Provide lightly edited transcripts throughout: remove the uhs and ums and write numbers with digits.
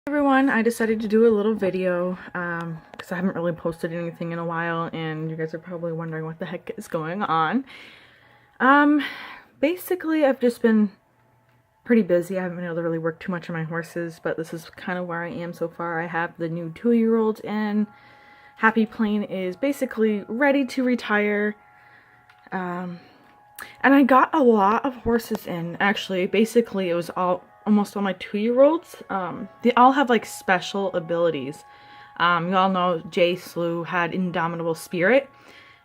Everyone, I decided to do a little video because I haven't really posted anything in a while and you guys are probably wondering what the heck is going on. Basically I've just been pretty busy. I haven't been able to really work too much on my horses, but this is kind of where I am so far. I have the new 2-year-old in. Happy Plain is basically ready to retire. And I got a lot of horses in. Actually, basically it was almost all my 2-year-olds. They all have like special abilities. You all know Jay Slew had Indomitable Spirit.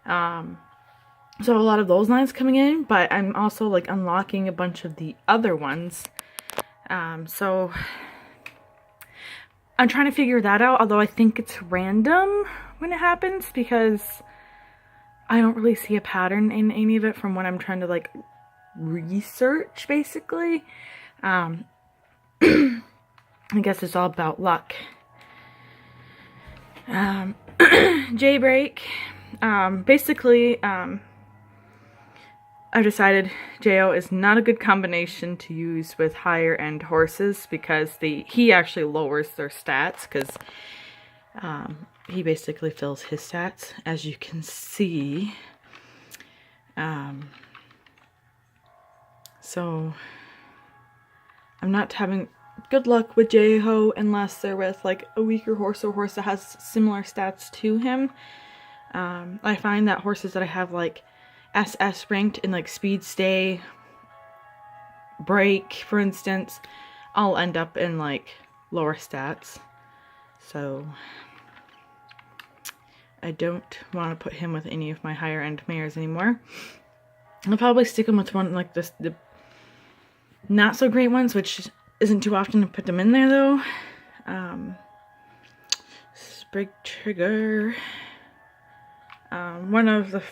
So a lot of those lines coming in, but I'm also like unlocking a bunch of the other ones. So I'm trying to figure that out, although I think it's random when it happens because I don't really see a pattern in any of it from what I'm trying to like research basically. I guess it's all about luck. J-Break. Basically, I've decided Jo is not a good combination to use with higher end horses because he actually lowers their stats because he basically fills his stats, as you can see. So I'm not having good luck with J-Ho unless they're with like a weaker horse or a horse that has similar stats to him. I find that horses that I have like SS ranked in like speed, stay, break, for instance, I'll end up in like lower stats. So I don't want to put him with any of my higher end mares anymore. I'll probably stick him with one like this, the not so great ones, which isn't too often to put them in there though. Sprig Trigger. One of the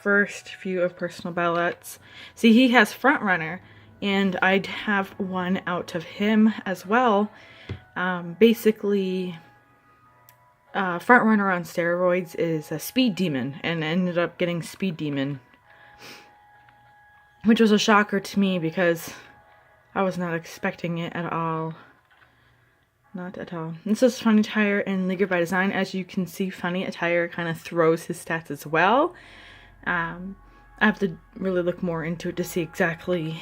first few of personal ballots. See, he has Front Runner, and I'd have one out of him as well. Basically, Front Runner on steroids is a Speed Demon, and ended up getting Speed Demon, which was a shocker to me because I was not expecting it at all. Not at all. This is Funny Attire in Leaguer by Design. As you can see, Funny Attire kind of throws his stats as well. I have to really look more into it to see exactly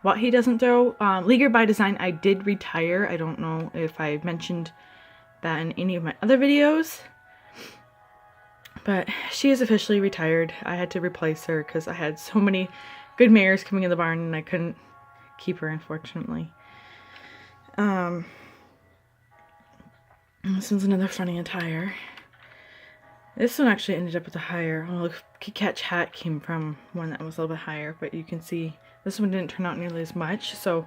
what he doesn't throw. Leaguer by Design, I did retire. I don't know if I mentioned that in any of my other videos. But she is officially retired. I had to replace her because I had so many good mares coming in the barn and I couldn't keep her, unfortunately. This one's another Funny Attire. This one actually ended up with a higher. Well, Catch Hat came from one that was a little bit higher, but you can see this one didn't turn out nearly as much, so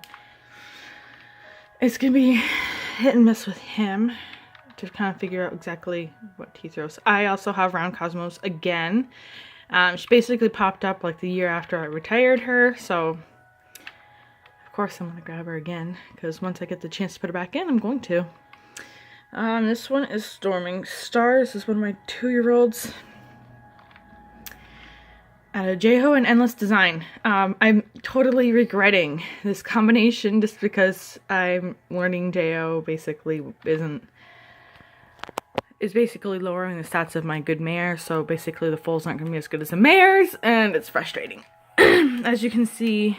it's gonna be hit and miss with him to kind of figure out exactly what he throws. I also have Round Cosmos again. She basically popped up like the year after I retired her, so of course I'm gonna grab her again because once I get the chance to put her back in, I'm going to. This one is Storming Stars. This is one of my 2-year-olds. J-Ho and Endless Design. I'm totally regretting this combination just because I'm learning J-Ho basically is basically lowering the stats of my good mare, so basically the foals aren't going to be as good as the mares, and it's frustrating. As you can see,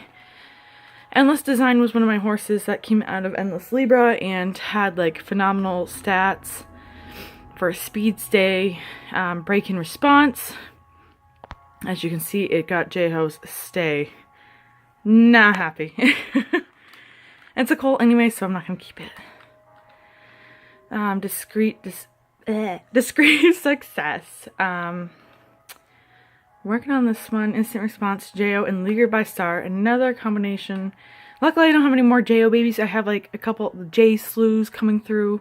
Endless Design was one of my horses that came out of Endless Libra and had like phenomenal stats for speed, stay, break and response. As you can see, it got J-Ho's stay. Not happy. It's a colt anyway, so I'm not going to keep it. Discreet Success. Working on this one, Instant Response, Jo and Leaguer by Star, another combination. Luckily I don't have any more Jo babies. I have like a couple J Slews coming through.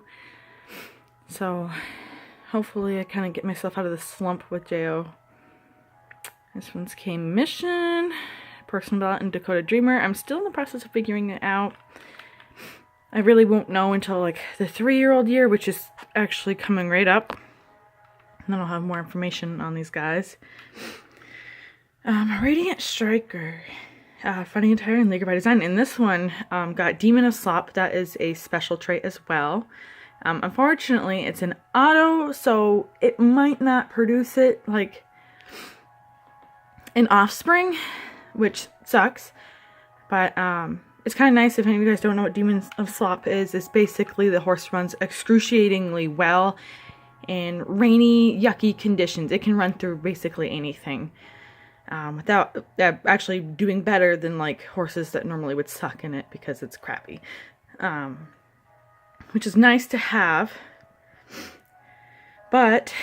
So hopefully I kind of get myself out of the slump with Jo. This one's K Mission, Personal Ballot, and Dakota Dreamer. I'm still in the process of figuring it out. I really won't know until like the 3-year-old year, which is actually coming right up. And then I'll have more information on these guys. Radiant Striker. Funny Attire and Leaguer by Design. And this one got Demon of Slop. That is a special trait as well. Unfortunately, it's an auto, so it might not produce it like an offspring, which sucks. But it's kind of nice. If any of you guys don't know what Demon of Slop is, it's basically the horse runs excruciatingly well in rainy, yucky conditions. It can run through basically anything. Without actually doing better than like horses that normally would suck in it because it's crappy. Which is nice to have, but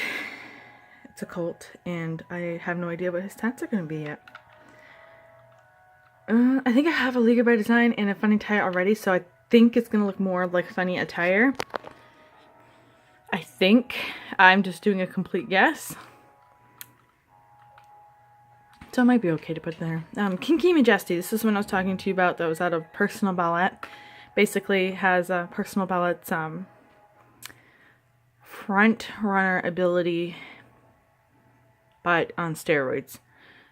it's a colt and I have no idea what his stats are going to be yet. I think I have a Leaguer by Design and a Funny Attire already, so I think it's going to look more like Funny Attire. I think. I'm just doing a complete guess. So it might be okay to put there. Kinky Majesty. This is one I was talking to you about that was out of Personal Ballet. Basically has Personal Ballet's front runner ability, but on steroids.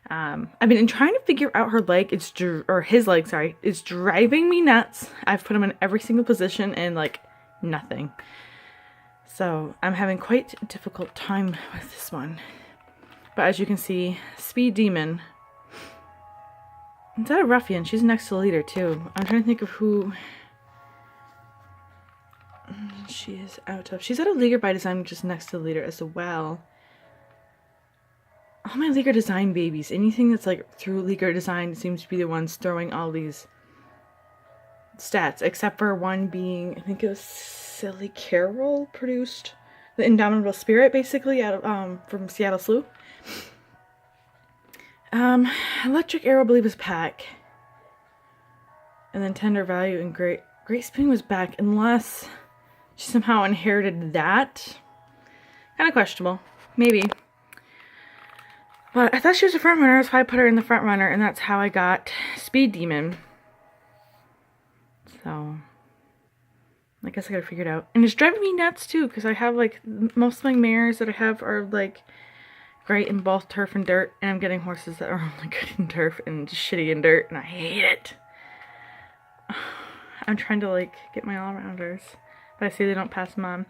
I've been trying to figure out her leg, his leg, sorry. It's driving me nuts. I've put him in every single position and like nothing. So I'm having quite a difficult time with this one. But as you can see, Speed Demon. Is that a ruffian? She's next to the leader too. I'm trying to think of who she is out of. She's out of Leaguer by Design, which is next to the leader as well. All my Leaguer Design babies, anything that's like through Leaguer Design seems to be the ones throwing all these stats, except for one being, I think it was Silly Carol produced the Indomitable Spirit, basically out of from Seattle Slew. Electric Arrow, I believe, was Pack, and then Tender Value and Great Spring was back, unless she somehow inherited that. Kind of questionable, maybe. But I thought she was a front runner, so I put her in the front runner, and that's how I got Speed Demon. So I guess I gotta figure it out. And it's driving me nuts too, because I have like most of my mares that I have are like great in both turf and dirt, and I'm getting horses that are only good in turf and just shitty in dirt, and I hate it. I'm trying to like get my all-rounders, but I see they don't pass them on.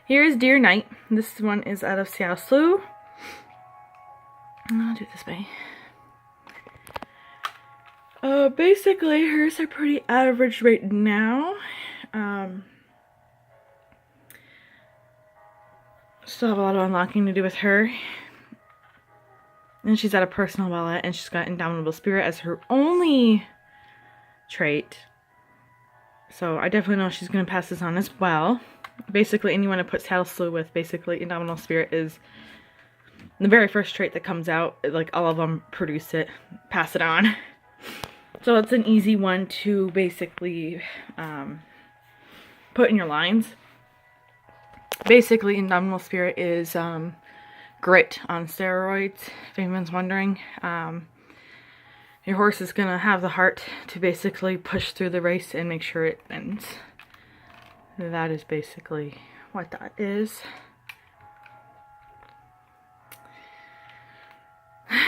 Here's Dear Knight. This one is out of Seattle Slew. I'll do it this way. Basically hers are pretty average right now. Still have a lot of unlocking to do with her. And she's at a Personal Ballet, and she's got Indomitable Spirit as her only trait. So I definitely know she's going to pass this on as well. Basically, anyone I put Seattle Slew with, basically Indomitable Spirit is the very first trait that comes out. Like all of them produce it, pass it on. So it's an easy one to basically put in your lines. Basically, Indomitable Spirit is grit on steroids, if anyone's wondering. Your horse is going to have the heart to basically push through the race and make sure it ends. That is basically what that is.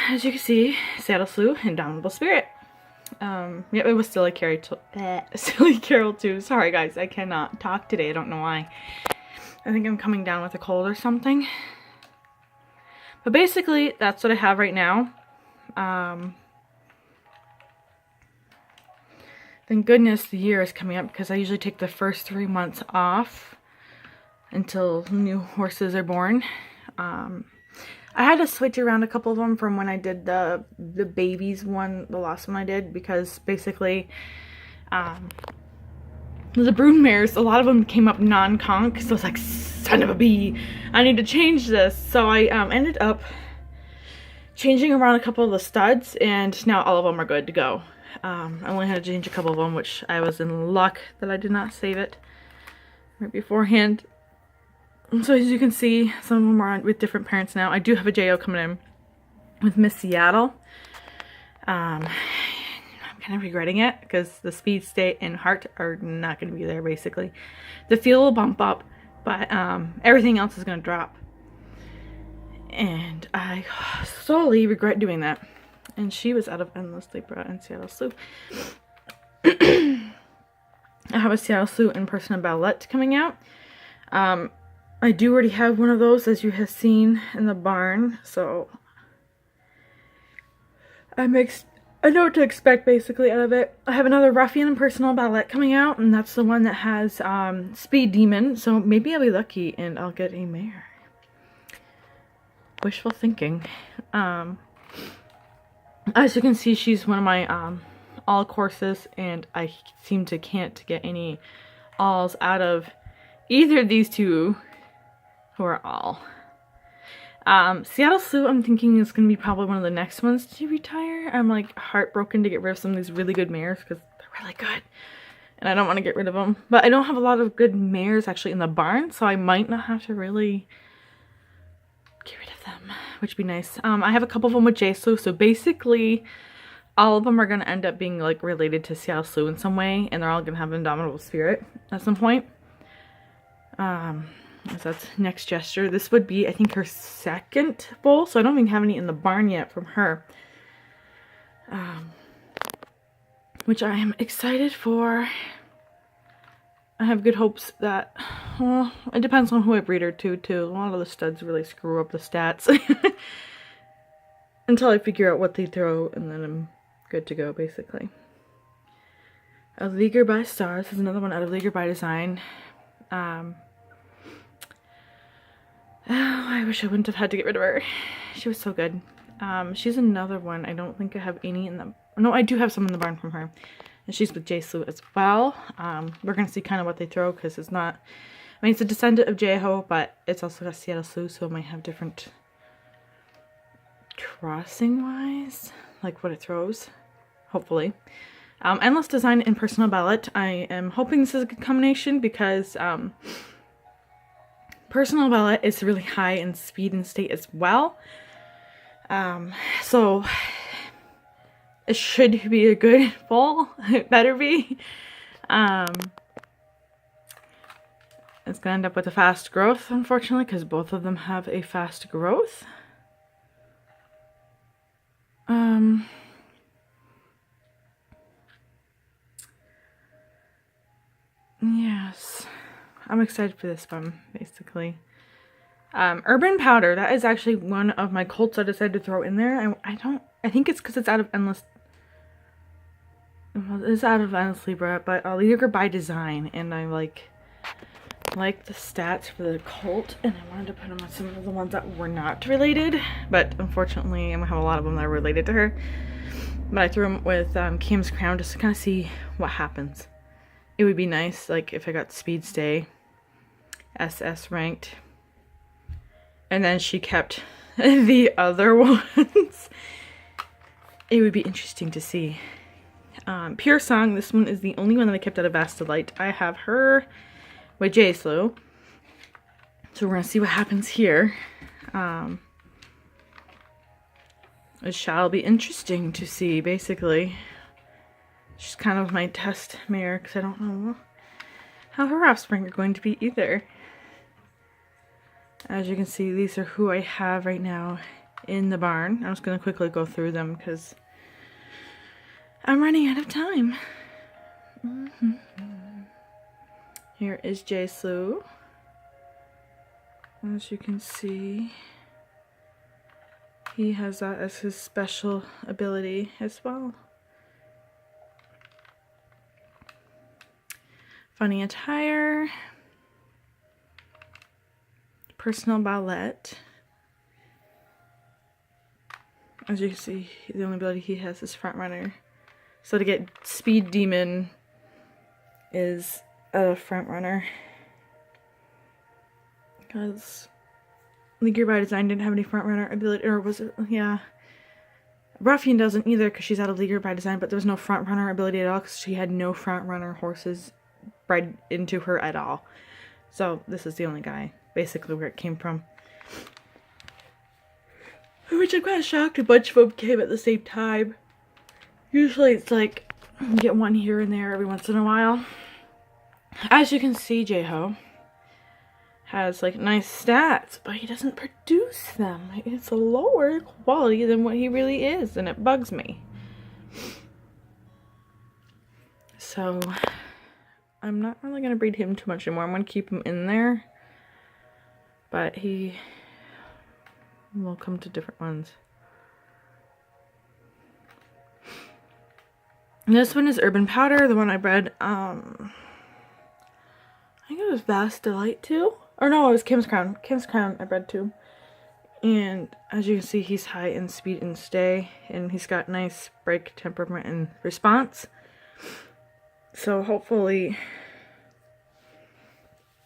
As you can see, Seattle Slew, Indomitable Spirit. Yep, it was Silly Carol too. Sorry guys, I cannot talk today. I don't know why. I think I'm coming down with a cold or something. But basically, that's what I have right now. Thank goodness the year is coming up, because I usually take the first 3 months off until new horses are born. I had to switch around a couple of them from when I did the babies one, the last one I did, because basically the brood mares, a lot of them came up non-conk, so I was like, son of a bee, I need to change this. So I ended up changing around a couple of the studs, and now all of them are good to go. I only had to change a couple of them, which I was in luck that I did not save it right beforehand. So as you can see, some of them are with different parents now. I do have a JO coming in with Miss Seattle. I'm kind of regretting it, because the speed, state, and heart are not going to be there, basically. The fuel will bump up, but everything else is going to drop. And I solely regret doing that. and she was out of Endless Libra and Seattle Slew. I have a Seattle Slew and Personal Ballet coming out. I do already have one of those, as you have seen in the barn, so I know what to expect basically out of it. I have another Ruffian and Personal Ballet coming out, and that's the one that has Speed Demon, so maybe I'll be lucky and I'll get a mare. Wishful thinking. As you can see, she's one of my all courses, and I seem to can't get any alls out of either of these two who are all. Seattle Slew, I'm thinking is going to be probably one of the next ones to retire. I'm like heartbroken to get rid of some of these really good mares because they're really good. And I don't want to get rid of them. But I don't have a lot of good mares actually in the barn, so I might not have to really get rid of them, which would be nice. I have a couple of them with J Slew, so basically all of them are going to end up being like related to Seattle Slew in some way, and they're all going to have Indomitable Spirit at some point. So that's Next Gesture. This would be, I think, her second bowl, so I don't even have any in the barn yet from her. Which I am excited for. I have good hopes that, well, it depends on who I breed her to, too. A lot of the studs really screw up the stats. Until I figure out what they throw, and then I'm good to go, basically. Out of Leaguer by Stars is another one out of Leaguer by Design. Oh, I wish I wouldn't have had to get rid of her. She was so good. She's another one. I don't think I have any in the... No, I do have some in the barn from her. And she's with J Slew as well. We're going to see kind of what they throw, because it's not... I mean, it's a descendant of J-Ho, but it's also got Seattle Slew, so it might have different crossing-wise, like what it throws, hopefully. Endless Design and Personal Ballet. I am hoping this is a good combination, because... Personal Ballet is really high in speed and state as well. So it should be a good fall. It better be. It's gonna end up with a fast growth, unfortunately, because both of them have a fast growth. Yes. I'm excited for this one, basically. Urban Powder, that is actually one of my colts I decided to throw in there. I think it's because it's out of Endless Libra, but Leaguer by Design, and I like the stats for the colt, and I wanted to put them on some of the ones that were not related, but unfortunately I'm gonna have a lot of them that are related to her. But I threw them with Cam's Crown just to kind of see what happens. It would be nice, like, if I got Speed Stay, SS ranked, and then she kept the other ones. It would be interesting to see. Pure Song, this one is the only one that I kept out of Vast Delight. I have her with J Slew, so we're gonna see what happens here. It shall be interesting to see, basically. She's kind of my test mare, because I don't know how her offspring are going to be either. As you can see, these are who I have right now in the barn. I'm just going to quickly go through them, because I'm running out of time. Here is J Slew. As you can see, he has that as his special ability as well. Funny Attire, Personal Ballet. As you can see, the only ability he has is Front Runner. So to get Speed Demon is a Front Runner. Because Leaguer by Design didn't have any Front Runner ability, or was it? Yeah. Ruffian doesn't either, because she's out of Leaguer by Design, but there was no Front Runner ability at all, because she had no Front Runner horses bred into her at all. So this is the only guy, basically, where it came from. Which I'm kind of shocked a bunch of them came at the same time. Usually it's like, you get one here and there every once in a while. As you can see, J-Ho has like nice stats, but he doesn't produce them. It's a lower quality than what he really is, and it bugs me. So I'm not really going to breed him too much anymore. I'm going to keep him in there, but he will come to different ones. And this one is Urban Powder, the one I bred, I think it was Vast Delight too. Or no, it was Kim's Crown. Kim's Crown I bred too. And as you can see, he's high in speed and stay, and he's got nice break, temperament, and response. So hopefully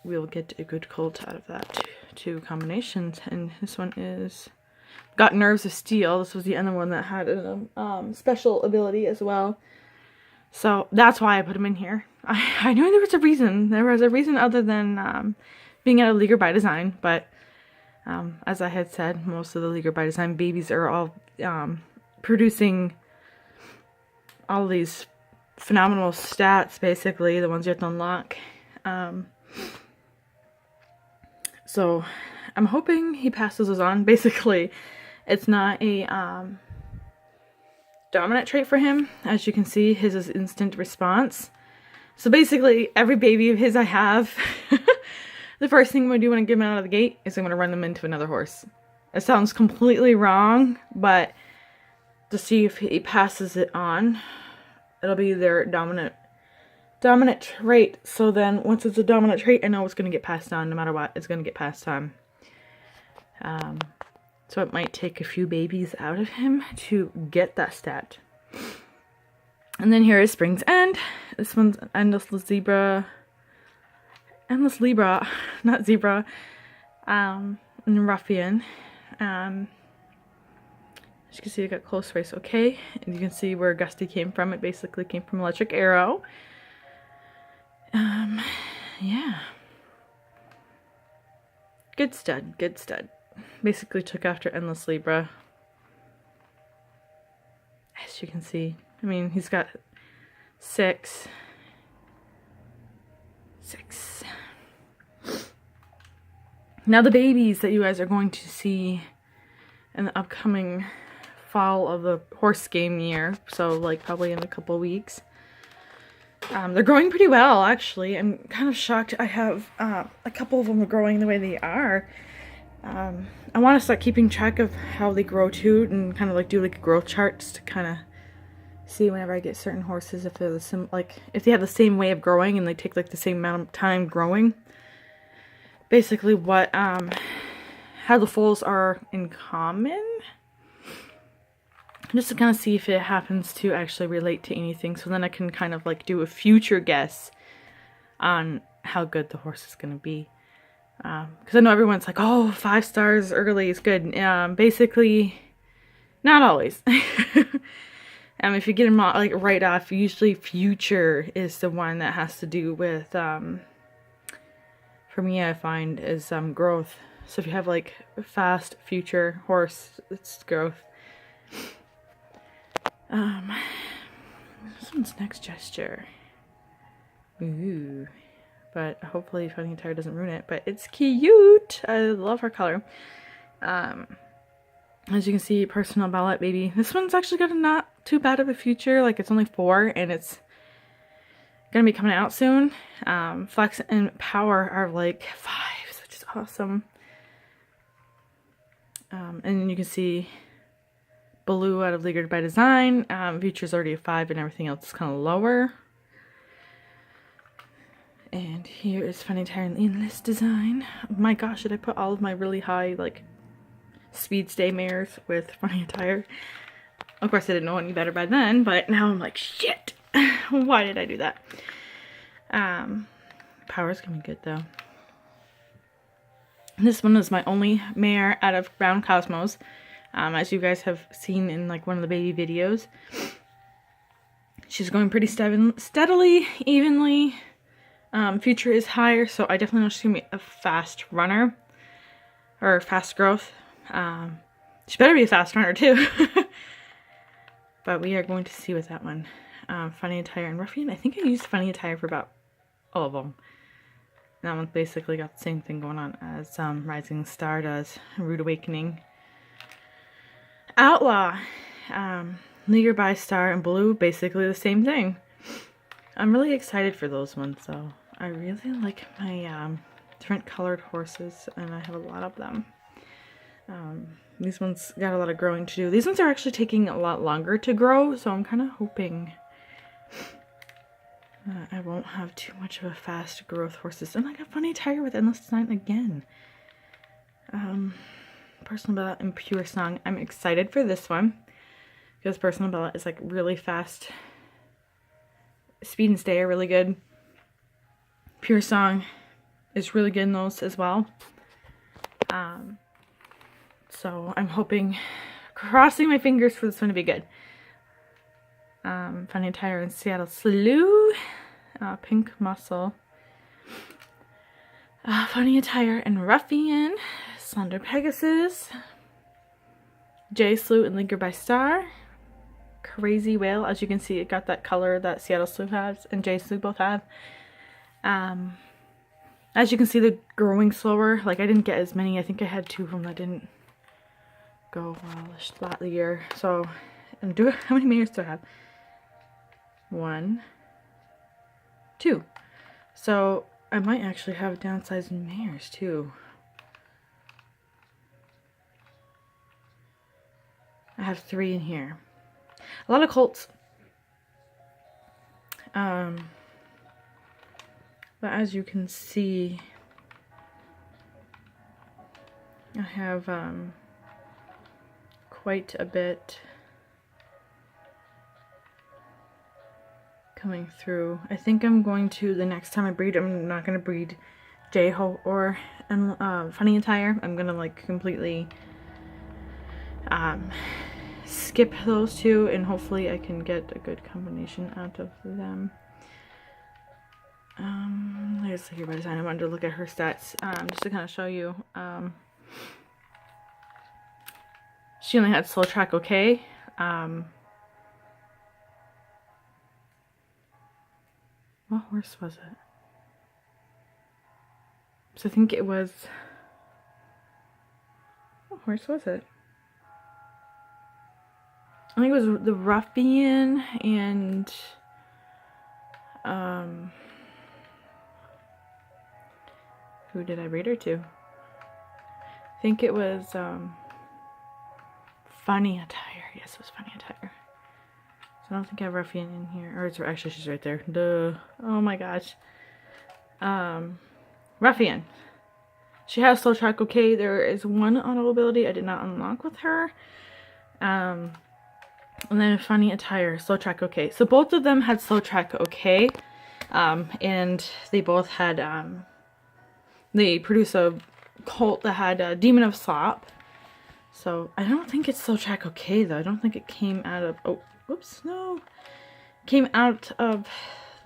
we'll get a good colt out of that two combinations. And this one is got Nerves of Steel. This was the other one that had a special ability as well. So that's why I put him in here. I knew there was a reason. There was a reason other than being out of Leaguer by Design. But as I had said, most of the Leaguer by Design babies are all producing all these phenomenal stats, basically, the ones you have to unlock. So I'm hoping he passes those on. Basically, it's not a dominant trait for him. As you can see, his is instant response. So basically, every baby of his I have, the first thing I'm going to do when I get him out of the gate is I'm going to run them into another horse. It sounds completely wrong, but to see if he passes it on, it'll be their dominant trait. So then once it's a dominant trait, I know it's going to get passed on. No matter what, it's going to get passed on. So it might take a few babies out of him to get that stat. And then here is Spring's End. This one's Endless Libra, not Zebra, and Ruffian. As you can see, I got close race okay. And you can see where Gusty came from. It basically came from Electric Arrow. Yeah. Good stud, good stud. Basically took after Endless Libra. As you can see, I mean, he's got six. Now the babies that you guys are going to see in the upcoming fall of the horse game year, so like probably in a couple of weeks, they're growing pretty well, actually. I'm kind of shocked I have a couple of them growing the way they are. I want to start keeping track of how they grow too, and kind of like do like growth charts to kind of see whenever I get certain horses if they're if they have the same way of growing and they take like the same amount of time growing. Basically what how the foals are in common, just to kind of see if it happens to actually relate to anything, so then I can kind of like do a future guess on how good the horse is going to be. Because I know everyone's like, oh, 5 stars early is good. Basically, not always. If you get them like right off, usually future is the one that has to do with, for me, I find, is growth. So if you have like a fast future horse, it's growth. This one's Next Gesture. Ooh. But hopefully Funny Attire doesn't ruin it. But it's cute. I love her color. As you can see, Personal Ballot Baby. This one's actually got a not too bad of a future. Like, it's only 4 and it's gonna be coming out soon. Flex and Power are like 5s, which is awesome. And you can see Blue out of Leaguer by Design. Future's already a 5 and everything else is kind of lower. And here is Funny Attire in this design. My gosh, did I put all of my really high, like, speed stay mares with Funny Attire? Of course, I didn't know any better by then, but now I'm like, shit! Why did I do that? Power's gonna be good, though. This one is my only mare out of Brown Cosmos. As you guys have seen in, like, one of the baby videos. She's going pretty steadily, evenly. Future is higher, so I definitely know she's gonna be a fast runner, or fast growth. She better be a fast runner too. But we are going to see with that one. Funny Attire and Ruffian. I think I used Funny Attire for about all of them. That one's basically got the same thing going on as Rising Star does. Rude Awakening. Outlaw. Leaguer by Star and Blue, basically the same thing. I'm really excited for those ones though. I really like my different colored horses, and I have a lot of them. These ones got a lot of growing to do. These ones are actually taking a lot longer to grow, so I'm kind of hoping I won't have too much of a fast growth horses. And I got Funny Tiger with Endless Design again. Personal Bella and Pure Song. I'm excited for this one because Personal Bella is like really fast. Speed and Stay are really good. Pure Song is really good in those as well. So I'm hoping, crossing my fingers for this one to be good. Funny Tiger and Seattle Slew. Pink Muscle. Funny Attire and Ruffian. Slender Pegasus. J Slew and Linker by Star. Crazy Whale. As you can see, it got that color that Seattle Slew has and J Slew both have. As you can see, they're growing slower. Like, I didn't get as many. I think I had 2 of them that didn't go well throughout the year. So, how many mares do I have? 1, 2. So I might actually have downsized mares too. I have 3 in here. A lot of colts. But as you can see, I have quite a bit coming through. I think I'm going to, the next time I breed, I'm not going to breed J-Ho or Funny Attire. I'm going to like completely skip those 2, and hopefully I can get a good combination out of them. There's Here by Design. I wanted to look at her stats just to kind of show you. She only had Slow Track okay. What horse was it? So I think it was... What horse was it? I think it was the Ruffian and... who did I breed her to? I think it was Funny Attire. Yes, it was Funny Attire. I don't think I have Ruffian in here. Or it's actually, she's right there. Duh. Oh my gosh. Ruffian. She has Slow Track okay. There is 1 auto ability I did not unlock with her. And then Funny Attire, Slow Track okay. So both of them had Slow Track okay. And they both had, they produced a colt that had Demon of Slop. So I don't think it's Slow Track okay though. I don't think it came out of, oh, whoops, no. Came out of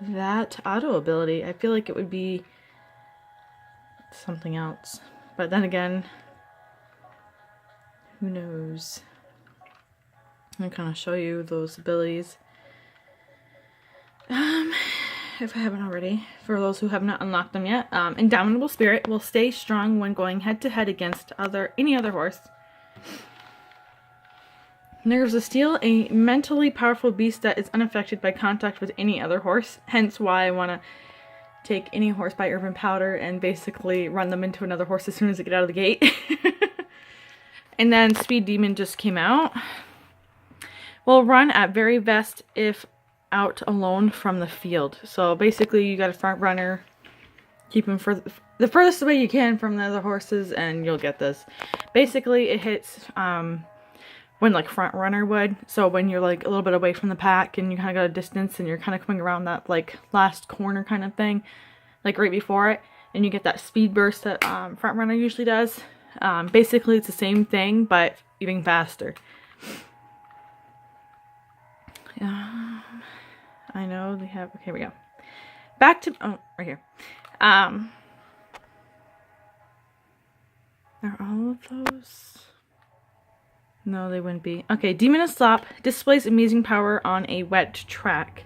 that auto ability. I feel like it would be something else. But then again, who knows? I'm gonna kind of show you those abilities. If I haven't already, for those who have not unlocked them yet. Indomitable Spirit will stay strong when going head to head against any other horse. Nerves of Steel, a mentally powerful beast that is unaffected by contact with any other horse. Hence why I want to take any horse by Urban Powder and basically run them into another horse as soon as they get out of the gate. And then Speed Demon just came out. Will run at very best if out alone from the field. So basically you got a front runner. Keep him for the furthest away you can from the other horses and you'll get this. Basically it hits... when like front runner would. So when you're like a little bit away from the pack and you kind of got a distance and you're kind of coming around that like last corner kind of thing, like right before it, and you get that speed burst that front runner usually does. Basically it's the same thing but even faster. I know they have, okay, here we go. Back to, oh, right here. Are all of those? No, they wouldn't be. Okay, Demon of Slop displays amazing power on a wet track.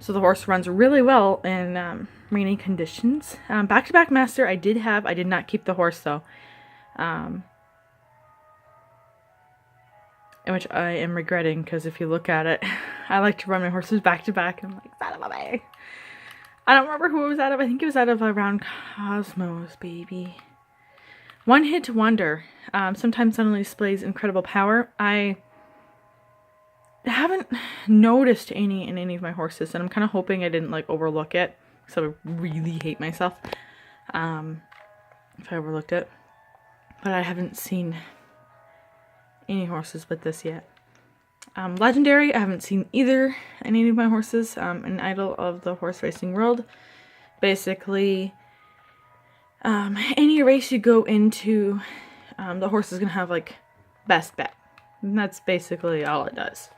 So the horse runs really well in rainy conditions. Back-to-back master I did not keep the horse though. In which I am regretting, because if you look at it, I like to run my horses back-to-back, and I'm like, son of a bay. I don't remember who it was out of. I think it was out of around Cosmos, baby. One Hit Wonder. Sometimes suddenly displays incredible power. I haven't noticed any in any of my horses, and I'm kind of hoping I didn't like overlook it, because I would really hate myself if I overlooked it. But I haven't seen any horses with this yet. Legendary, I haven't seen either in any of my horses. An idol of the horse racing world. Basically, any race you go into, the horse is gonna have like best bet, and that's basically all it does.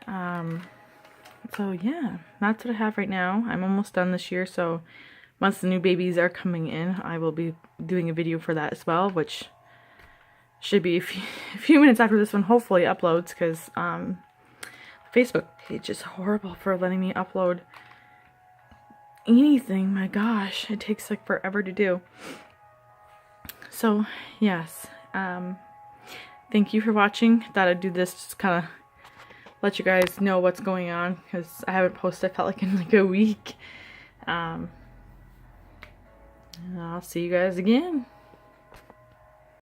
So yeah, that's what I have right now. I'm almost done this year, so once the new babies are coming in, I will be doing a video for that as well, which should be a few minutes after this one hopefully uploads, because Facebook page is horrible for letting me upload anything. My gosh, it takes like forever to do. So yes, thank you for watching. Thought I'd do this just kind of let you guys know what's going on, because I haven't posted, I felt like, in like a week. And I'll see you guys again.